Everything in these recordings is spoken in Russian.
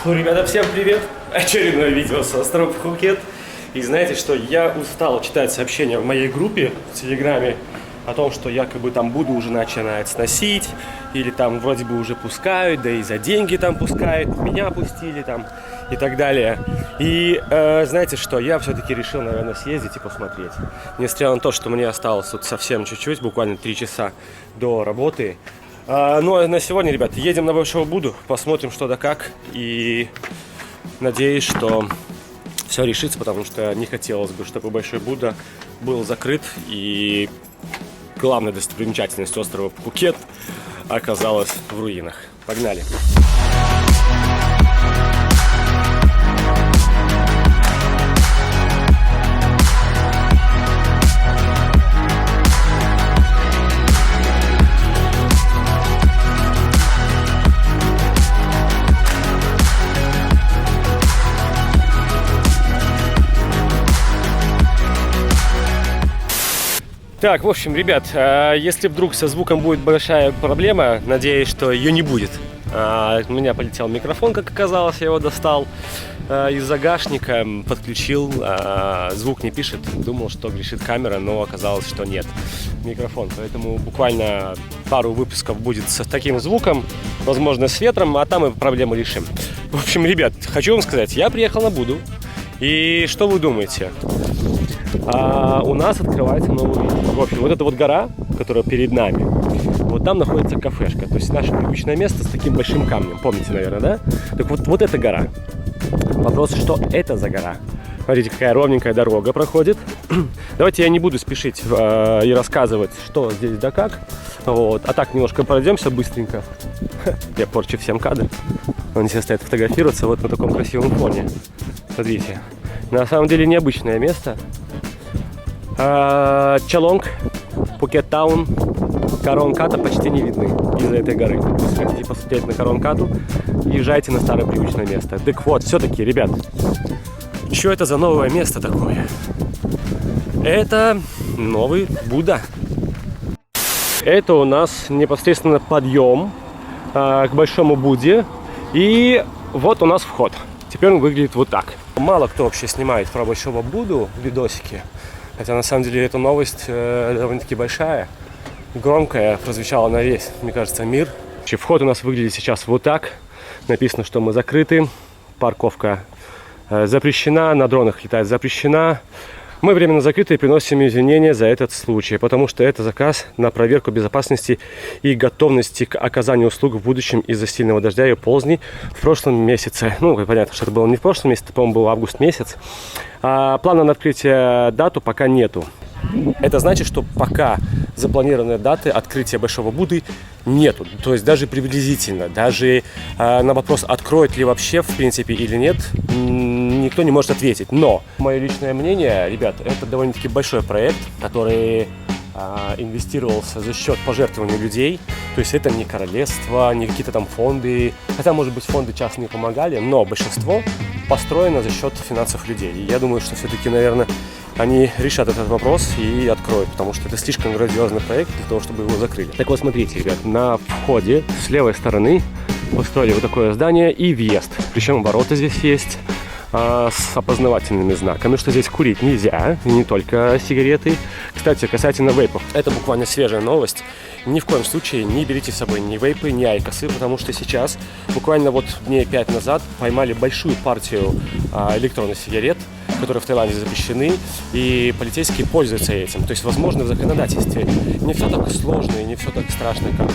Ребята, всем привет! Очередное видео с острова Пхукет. И знаете что, я устал читать сообщения в моей группе в Телеграме о том, что якобы там Будду уже начинает сносить, или там вроде бы уже пускают, да и за деньги там пускают, меня пустили там и так далее. И знаете что, я все-таки решил, наверное, съездить и посмотреть. Несмотря на то, что мне осталось тут совсем чуть-чуть, буквально 3 часа до работы. Ну а на сегодня, ребят, едем на Большого Будду, посмотрим что да как. И надеюсь, что все решится, потому что не хотелось бы, чтобы Большой Будда был закрыт. И главная достопримечательность острова Пхукет оказалась в руинах. Погнали! Так, в общем, ребят, если вдруг со звуком будет большая проблема, надеюсь, что ее не будет. У меня полетел микрофон, как оказалось, я его достал из загашника, подключил, звук не пишет, думал, что грешит камера, но оказалось, что нет микрофон. Поэтому буквально пару выпусков будет с таким звуком, возможно, с ветром, а там мы проблему решим. В общем, ребят, хочу вам сказать, я приехал на Будду, и что вы думаете? У нас открывается новый вид. В общем, вот эта вот гора, которая перед нами, вот там находится кафешка. То есть наше привычное место с таким большим камнем. Помните, наверное, да? Так вот эта гора. Вопрос, что это за гора? Смотрите, какая ровненькая дорога проходит. Давайте я не буду спешить и рассказывать, что здесь да как. Вот. А так немножко пройдемся быстренько. Я порчу всем кадр. Они все стоят фотографироваться вот на таком красивом фоне. Смотрите. На самом деле необычное место. Чалонг, Пхукет Таун, Карон-Ката почти не видны из-за этой горы. Если хотите посмотреть на Карон-Кату, езжайте на старое привычное место. Так вот, все-таки, ребят, что это за новое место такое? Это новый Будда. Это у нас непосредственно подъем к Большому Будде. И вот у нас вход. Теперь он выглядит вот так. Мало кто вообще снимает про Большого Будду видосики. Хотя на самом деле эта новость довольно-таки большая, громкая, прозвучала на весь, мне кажется, мир. Вход у нас выглядит сейчас вот так. Написано, что мы закрыты, парковка запрещена, на дронах летать запрещена. Мы временно закрыты и приносим извинения за этот случай, потому что это заказ на проверку безопасности и готовности к оказанию услуг в будущем из-за сильного дождя и ползней в прошлом месяце. Ну, понятно, что это было не в прошлом месяце, по-моему, был август месяц. Плана на открытие дату пока нету. Это значит, что пока запланированной даты открытия Большого Будды нету. То есть даже приблизительно, даже на вопрос, откроет ли вообще в принципе или нет, никто не может ответить. Но мое личное мнение, ребят, это довольно-таки большой проект, который инвестировался за счет пожертвований людей. То есть это не королевство, не какие-то там фонды. Хотя, может быть, фонды частные помогали, но большинство построено за счет финансов людей. И я думаю, что все-таки, наверное, они решат этот вопрос и откроют, потому что это слишком грандиозный проект для того, чтобы его закрыли. Так вот, смотрите, ребят, на входе с левой стороны построили вот такое здание и въезд. Причем ворота здесь есть с опознавательными знаками, что здесь курить нельзя, и не только сигареты. Кстати, касательно вейпов, это буквально свежая новость. Ни в коем случае не берите с собой ни вейпы, ни айкосы, потому что сейчас, буквально вот дней 5 назад, поймали большую партию электронных сигарет, которые в Таиланде запрещены, и полицейские пользуются этим. То есть, возможно, в законодательстве не все так сложно и не все так страшно, как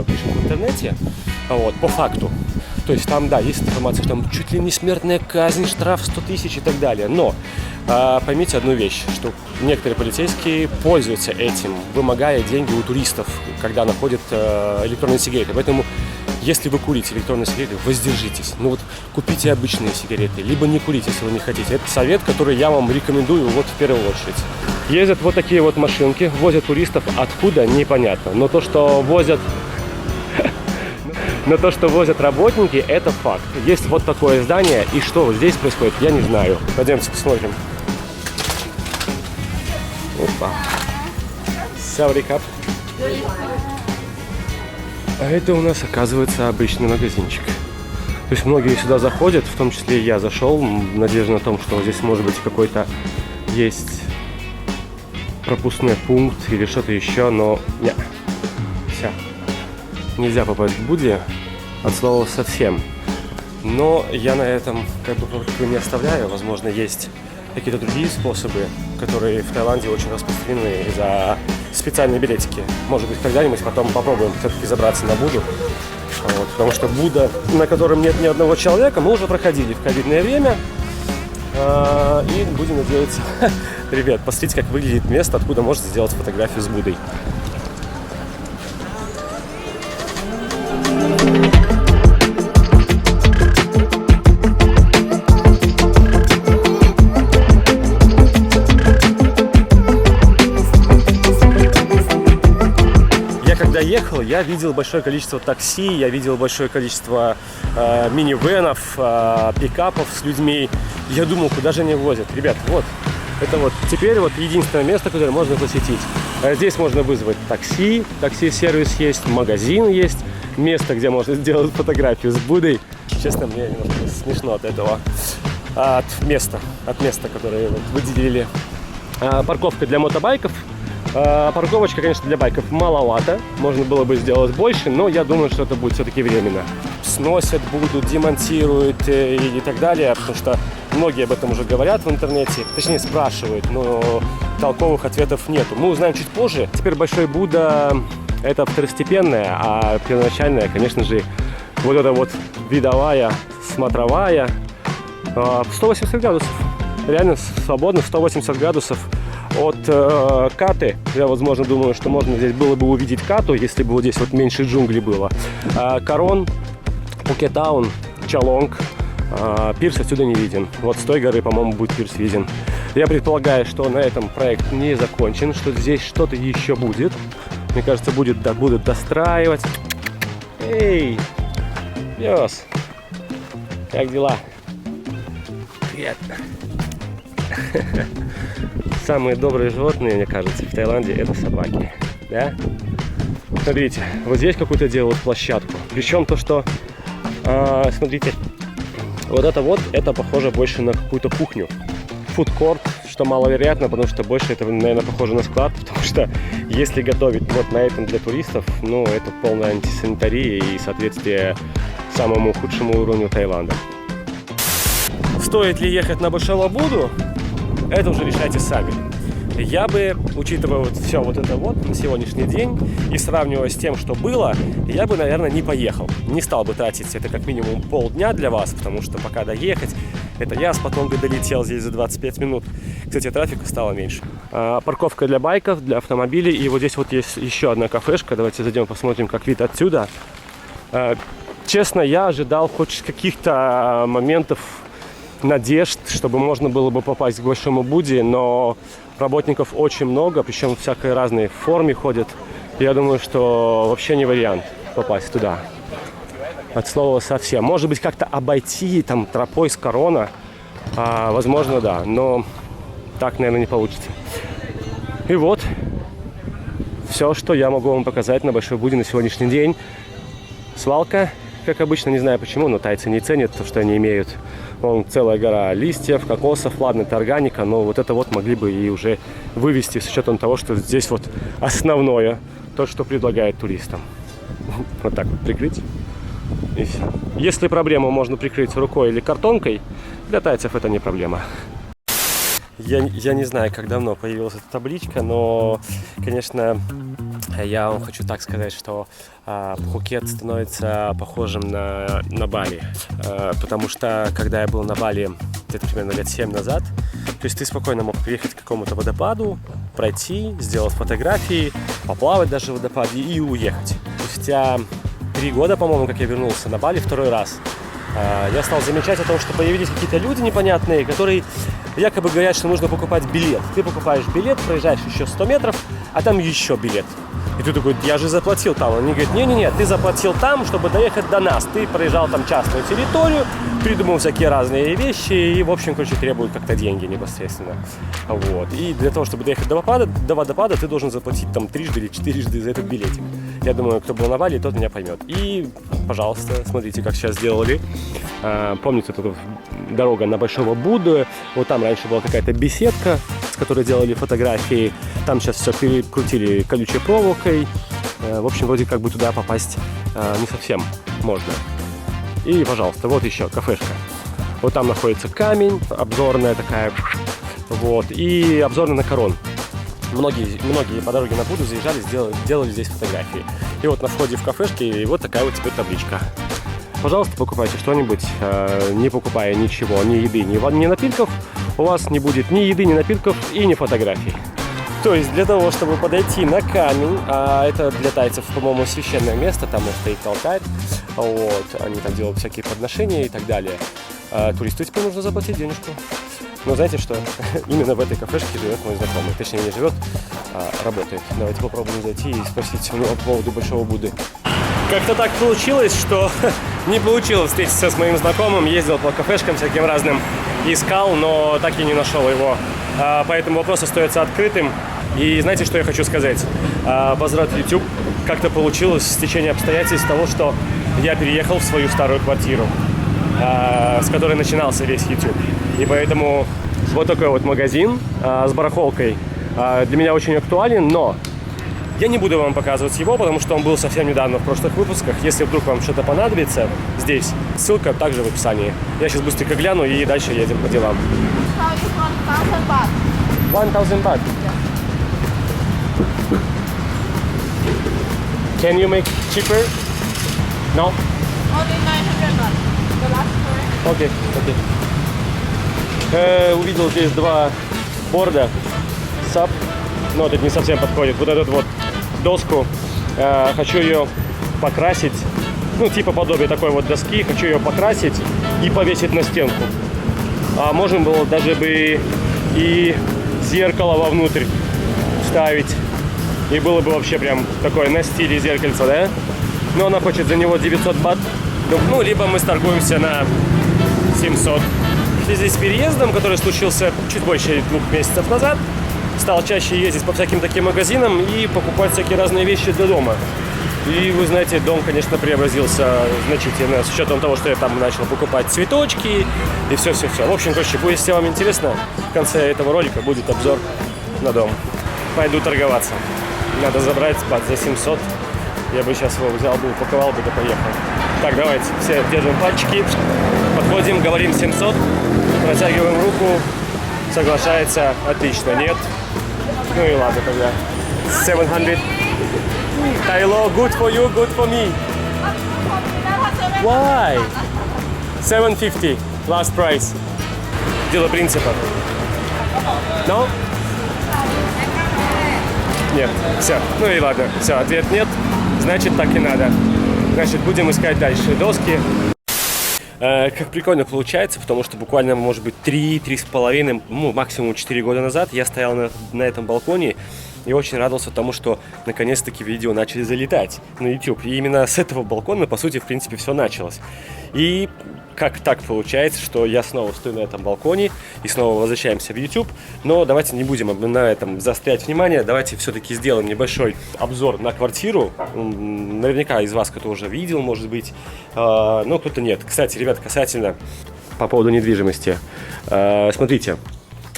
пишут в интернете, вот, по факту. То есть там, да, есть информация, что там чуть ли не смертная казнь, штраф 100 тысяч и так далее. Но поймите одну вещь, что некоторые полицейские пользуются этим, вымогая деньги у туристов, когда находят электронные сигареты. Поэтому, если вы курите электронные сигареты, воздержитесь. Ну вот купите обычные сигареты, либо не курите, если вы не хотите. Это совет, который я вам рекомендую вот в первую очередь. Ездят вот такие вот машинки, возят туристов откуда, непонятно. Но то, что возят работники, это факт. Есть вот такое здание, и что здесь происходит, я не знаю. Пойдемте посмотрим. Опа. Саврикап. А это у нас, оказывается, обычный магазинчик. То есть многие сюда заходят, в том числе и я зашел, в надежде на том, что здесь может быть какой-то есть пропускной пункт или что-то еще, но нет. Все. Нельзя попасть в Буди от слова совсем. Но я на этом как бы не оставляю. Возможно, есть какие-то другие способы, которые в Таиланде очень распространены за специальные билетики. Может быть, когда-нибудь потом попробуем все-таки забраться на Буду. Вот, потому что Будда, на котором нет ни одного человека, мы уже проходили в ковидное время. И будем надеяться. Ребят, посмотрите, как выглядит место, откуда можно сделать фотографию с Буддой. Когда ехал, я видел большое количество такси, я видел большое количество минивенов, пикапов с людьми. Я думал, куда же они возят. Ребят, вот, это вот теперь вот единственное место, которое можно посетить. Здесь можно вызвать такси, такси-сервис есть, магазин есть, место, где можно сделать фотографию с Буддой. Честно, мне немного смешно от этого, от места, которое вот выделили. Парковка для мотобайков. Парковочка, конечно, для байков маловато. Можно было бы сделать больше, но я думаю, что это будет все-таки временно. Сносят, будут, демонтируют и так далее, потому что многие об этом уже говорят в интернете. Точнее, спрашивают, но толковых ответов нету. Мы узнаем чуть позже. Теперь Большой Будда – это второстепенная, а первоначальная, конечно же, вот эта вот видовая, смотровая. 180 градусов. Реально свободно, 180 градусов. От Каты, я, возможно, думаю, что можно здесь было бы увидеть Кату, если бы вот здесь вот меньше джунглей было. Корон, Пукеттаун, Чалонг, пирс отсюда не виден. Вот с той горы, по-моему, будет пирс виден. Я предполагаю, что на этом проект не закончен, что здесь что-то еще будет. Мне кажется, будут достраивать. Эй, пес, как дела? Привет. Самые добрые животные, мне кажется, в Таиланде это собаки, да? Смотрите, вот здесь какую-то делают площадку. Причем то, что, смотрите, вот это похоже больше на какую-то кухню. Фудкорт, что маловероятно, потому что больше это, наверное, похоже на склад, потому что если готовить вот на этом для туристов, ну, это полная антисанитария и соответствие самому худшему уровню Таиланда. Стоит ли ехать на Большого Будду? Это уже решайте сами. Я бы, учитывая вот все вот это вот на сегодняшний день и сравнивая с тем, что было, я бы, наверное, не поехал. Не стал бы тратить это как минимум полдня для вас, потому что пока доехать, это я с Паттонга долетел здесь за 25 минут. Кстати, трафика стало меньше. Парковка для байков, для автомобилей. И вот здесь вот есть еще одна кафешка. Давайте зайдем, посмотрим, как вид отсюда. Честно, я ожидал хоть каких-то моментов надежд, чтобы можно было бы попасть к Большому Будде, но работников очень много, причем в всякой разной форме ходят. Я думаю, что вообще не вариант попасть туда. От слова совсем. Может быть, как-то обойти там тропой с Корона, возможно, да, но так, наверное, не получится. И вот все, что я могу вам показать на Большой Будде на сегодняшний день. Свалка, как обычно, не знаю почему, но тайцы не ценят то, что они имеют. Вон целая гора листьев, кокосов, ладно, это органика, но вот это вот могли бы и уже вывести с учетом того, что здесь вот основное, то, что предлагают туристам. Вот так вот прикрыть. И все. Если проблему можно прикрыть рукой или картонкой, для тайцев это не проблема. Я не знаю, как давно появилась эта табличка, но, конечно, я вам хочу так сказать, что Пхукет становится похожим на Бали. Потому что, когда я был на Бали где-то примерно лет 7 назад, то есть ты спокойно мог приехать к какому-то водопаду, пройти, сделать фотографии, поплавать даже в водопаде и уехать. Спустя 3 года, по-моему, как я вернулся на Бали второй раз, я стал замечать о том, что появились какие-то люди непонятные, которые якобы говорят, что нужно покупать билет. Ты покупаешь билет, проезжаешь еще 100 метров, а там еще билет. И ты такой, я же заплатил там. Они говорят, не-не-не, ты заплатил там, чтобы доехать до нас. Ты проезжал там частную территорию, придумал всякие разные вещи и, в общем, короче, требуют как-то деньги непосредственно. Вот. И для того, чтобы доехать до водопада, ты должен заплатить там 3 или 4 за этот билетик. Я думаю, кто был на Бали, тот меня поймет. И, пожалуйста, смотрите, как сейчас сделали. Помните, тут дорога на Большого Будду. Вот там раньше была какая-то беседка, с которой делали фотографии. Там сейчас все перекрутили колючей проволокой. В общем, вроде как бы туда попасть не совсем можно. И, пожалуйста, вот еще кафешка. Вот там находится камень, обзорная такая. Вот, и обзорная на Карон. Многие по дороге на Будду заезжали, делали здесь фотографии. И вот на входе в кафешке и вот такая вот теперь табличка. Пожалуйста, покупайте что-нибудь, не покупая ничего, ни еды, ни напитков. У вас не будет ни еды, ни напитков и ни фотографий. То есть для того, чтобы подойти на камень, а это для тайцев, по-моему, священное место, там стоит алтарь, вот, они там делают всякие подношения и так далее. Туристу теперь нужно заплатить денежку. Но знаете что? Именно в этой кафешке живет мой знакомый. Точнее, не живет, а работает. Давайте попробуем зайти и спросить у него по поводу Большого Будды. Как-то так получилось, что не получилось встретиться с моим знакомым. Ездил по кафешкам всяким разным, искал, но так и не нашел его. Поэтому вопрос остается открытым. И знаете, что я хочу сказать? Возврат в YouTube. Как-то получилось стечение обстоятельств того, что я переехал в свою старую квартиру, с которой начинался весь YouTube. И поэтому вот такой вот магазин с барахолкой для меня очень актуален, но я не буду вам показывать его, потому что он был совсем недавно в прошлых выпусках. Если вдруг вам что-то понадобится здесь, ссылка также в описании. Я сейчас быстренько гляну и дальше едем по делам. 1000 baht. Can you make cheaper? No? Only 900 baht. The last one. Окей, окей. Увидел здесь два борда. SUP. Но это не совсем подходит. Вот эту вот доску. Хочу ее покрасить. Ну, типа подобие такой вот доски. Хочу ее покрасить и повесить на стенку. А можно было даже бы и зеркало вовнутрь ставить. И было бы вообще прям такое на стиле зеркальца, да? Но она хочет за него 900 бат. Ну, либо мы сторгуемся на 700. В связи с переездом, который случился чуть больше 2 месяцев назад, стал чаще ездить по всяким таким магазинам и покупать всякие разные вещи для дома. И вы знаете, дом, конечно, преобразился значительно с учетом того, что я там начал покупать цветочки и все-все-все. В общем, короче, если вам интересно, в конце этого ролика будет обзор на дом. Пойду торговаться. Надо забрать бат за 700. Я бы сейчас его взял бы, упаковал бы, да поехал. Так, давайте, все держим пальчики. Подходим, говорим 700. Протягиваем руку. Соглашается. Отлично. Нет. Ну и ладно тогда. 700. Тайло, good for you, good for me. Why? 750. Last price. Дело принципа. No? Нет. Все. Ну и ладно. Все, ответ нет. Значит, так и надо. Значит, будем искать дальше доски. Как прикольно получается, потому что буквально, может быть, 3-3,5, ну, максимум 4 года назад я стоял на этом балконе и очень радовался тому, что наконец-таки видео начали залетать на YouTube. И именно с этого балкона, по сути, в принципе, все началось. И как так получается, что я снова стою на этом балконе и снова возвращаемся в YouTube. Но давайте не будем на этом заострять внимание. Давайте все-таки сделаем небольшой обзор на квартиру. Наверняка из вас кто-то уже видел, может быть, но кто-то нет. Кстати, ребят, касательно по поводу недвижимости. Смотрите,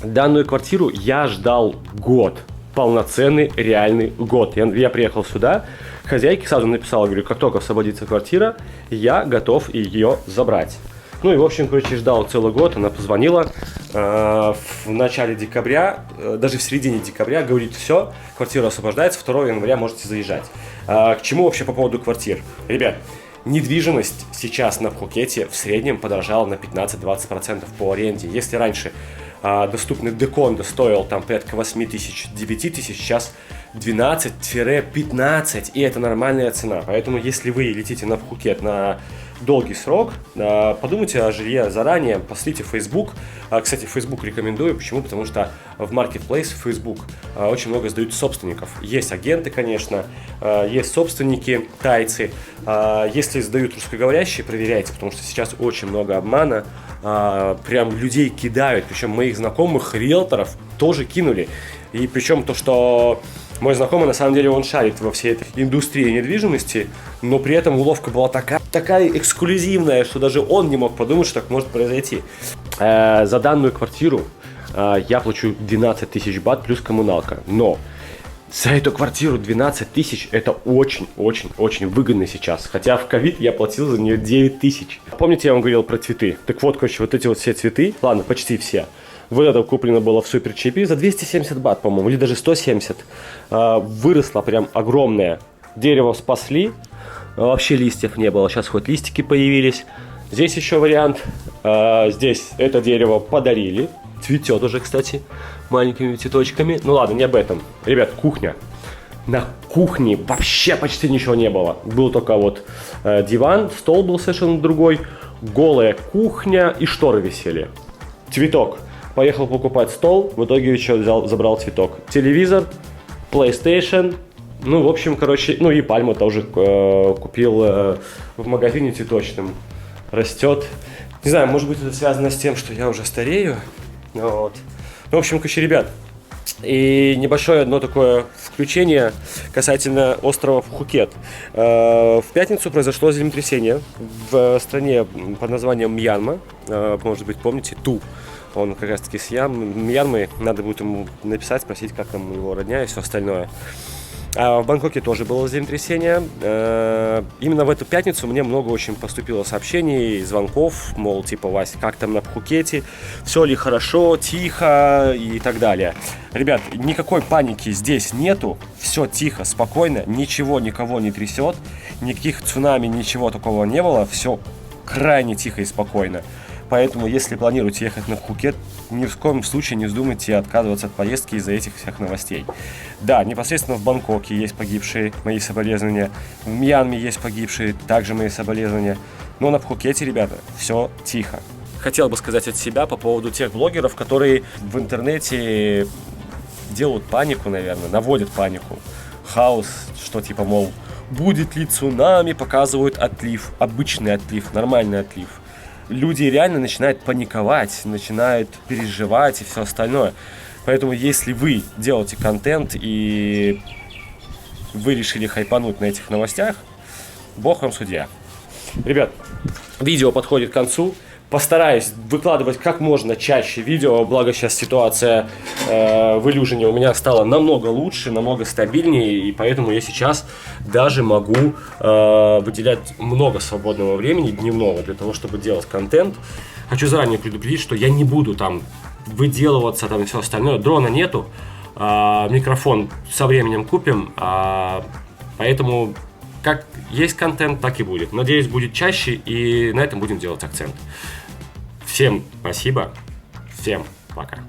данную квартиру я ждал год. Полноценный, реальный год. Я приехал сюда, хозяйке сразу написал, говорю, как только освободится квартира, я готов ее забрать. Ну и, в общем, короче, ждал целый год, она позвонила в начале декабря, даже в середине декабря, говорит, все, квартира освобождается, 2 января можете заезжать. К чему вообще по поводу квартир? Ребят, недвижимость сейчас на Пхукете в среднем подорожала на 15-20% по аренде. Если раньше доступный декондо стоил там порядка 8 тысяч, 9 тысяч, сейчас 12-15, и это нормальная цена. Поэтому, если вы летите на Пхукет на долгий срок, подумайте о жилье заранее, посмотрите Facebook. Кстати, Facebook рекомендую. Почему? Потому что в Marketplace, в Facebook очень много сдают собственников. Есть агенты, конечно, есть собственники, тайцы. Если сдают русскоговорящие, проверяйте, потому что сейчас очень много обмана. Прям людей кидают, причем моих знакомых, риэлторов тоже кинули. И причем то, что Мой знакомый, на самом деле, он шарит во всей этой индустрии недвижимости, но при этом уловка была такая эксклюзивная, что даже он не мог подумать, что так может произойти. За данную квартиру я плачу 12 тысяч бат плюс коммуналка, но за эту квартиру 12 тысяч это очень-очень-очень выгодно сейчас. Хотя в ковид я платил за нее 9 тысяч. Помните, я вам говорил про цветы? Так вот, короче, вот эти вот все цветы, ладно, почти все, вот это куплено было в суперчипе за 270 бат, по-моему, или даже 170. Выросло прям огромное. Дерево спасли, вообще листьев не было. Сейчас хоть листики появились. Здесь еще вариант. Здесь это дерево подарили. Цветет уже, кстати, маленькими цветочками. Ну ладно, не об этом. Ребят, кухня. На кухне вообще почти ничего не было. Был только вот диван, стол был совершенно другой, голая кухня и шторы висели. Цветок. Поехал покупать стол, в итоге еще забрал цветок. Телевизор, PlayStation, ну, в общем, короче, ну и пальму тоже купил в магазине цветочном. Растет. Не знаю, может быть, это связано с тем, что я уже старею. Вот. Ну, в общем, короче, ребят, и небольшое одно такое включение касательно острова Пхукет. В пятницу произошло землетрясение в стране под названием Мьянма. Может быть, помните, Ту. Он как раз таки с Мьянмы. Надо будет ему написать, спросить, как там его родня и все остальное. А в Бангкоке тоже было землетрясение. Именно в эту пятницу мне много очень поступило сообщений, звонков, мол, типа, Вась, как там на Пхукете, все ли хорошо, тихо и так далее. Ребят, никакой паники здесь нету, все тихо, спокойно, ничего никого не трясет, никаких цунами, ничего такого не было, все крайне тихо и спокойно. Поэтому, если планируете ехать на Пхукет, ни в коем случае не вздумайте отказываться от поездки из-за этих всех новостей. Да, непосредственно в Бангкоке есть погибшие, мои соболезнования. В Мьянме есть погибшие, также мои соболезнования. Но на Пхукете, ребята, все тихо. Хотел бы сказать от себя по поводу тех блогеров, которые в интернете делают панику, наверное, наводят панику. Хаос, что типа, мол, будет ли цунами, показывают отлив, обычный отлив, нормальный отлив. Люди реально начинают паниковать, начинают переживать и все остальное. Поэтому, если вы делаете контент и вы решили хайпануть на этих новостях, бог вам судья. Ребят, видео подходит к концу. Постараюсь выкладывать как можно чаще видео, благо сейчас ситуация в Илюжине у меня стала намного лучше, намного стабильнее, и поэтому я сейчас даже могу выделять много свободного времени дневного для того, чтобы делать контент. Хочу заранее предупредить, что я не буду там выделываться там и все остальное. Дрона нету, микрофон со временем купим, поэтому как есть контент, так и будет. Надеюсь, будет чаще, и на этом будем делать акцент. Всем спасибо, всем пока.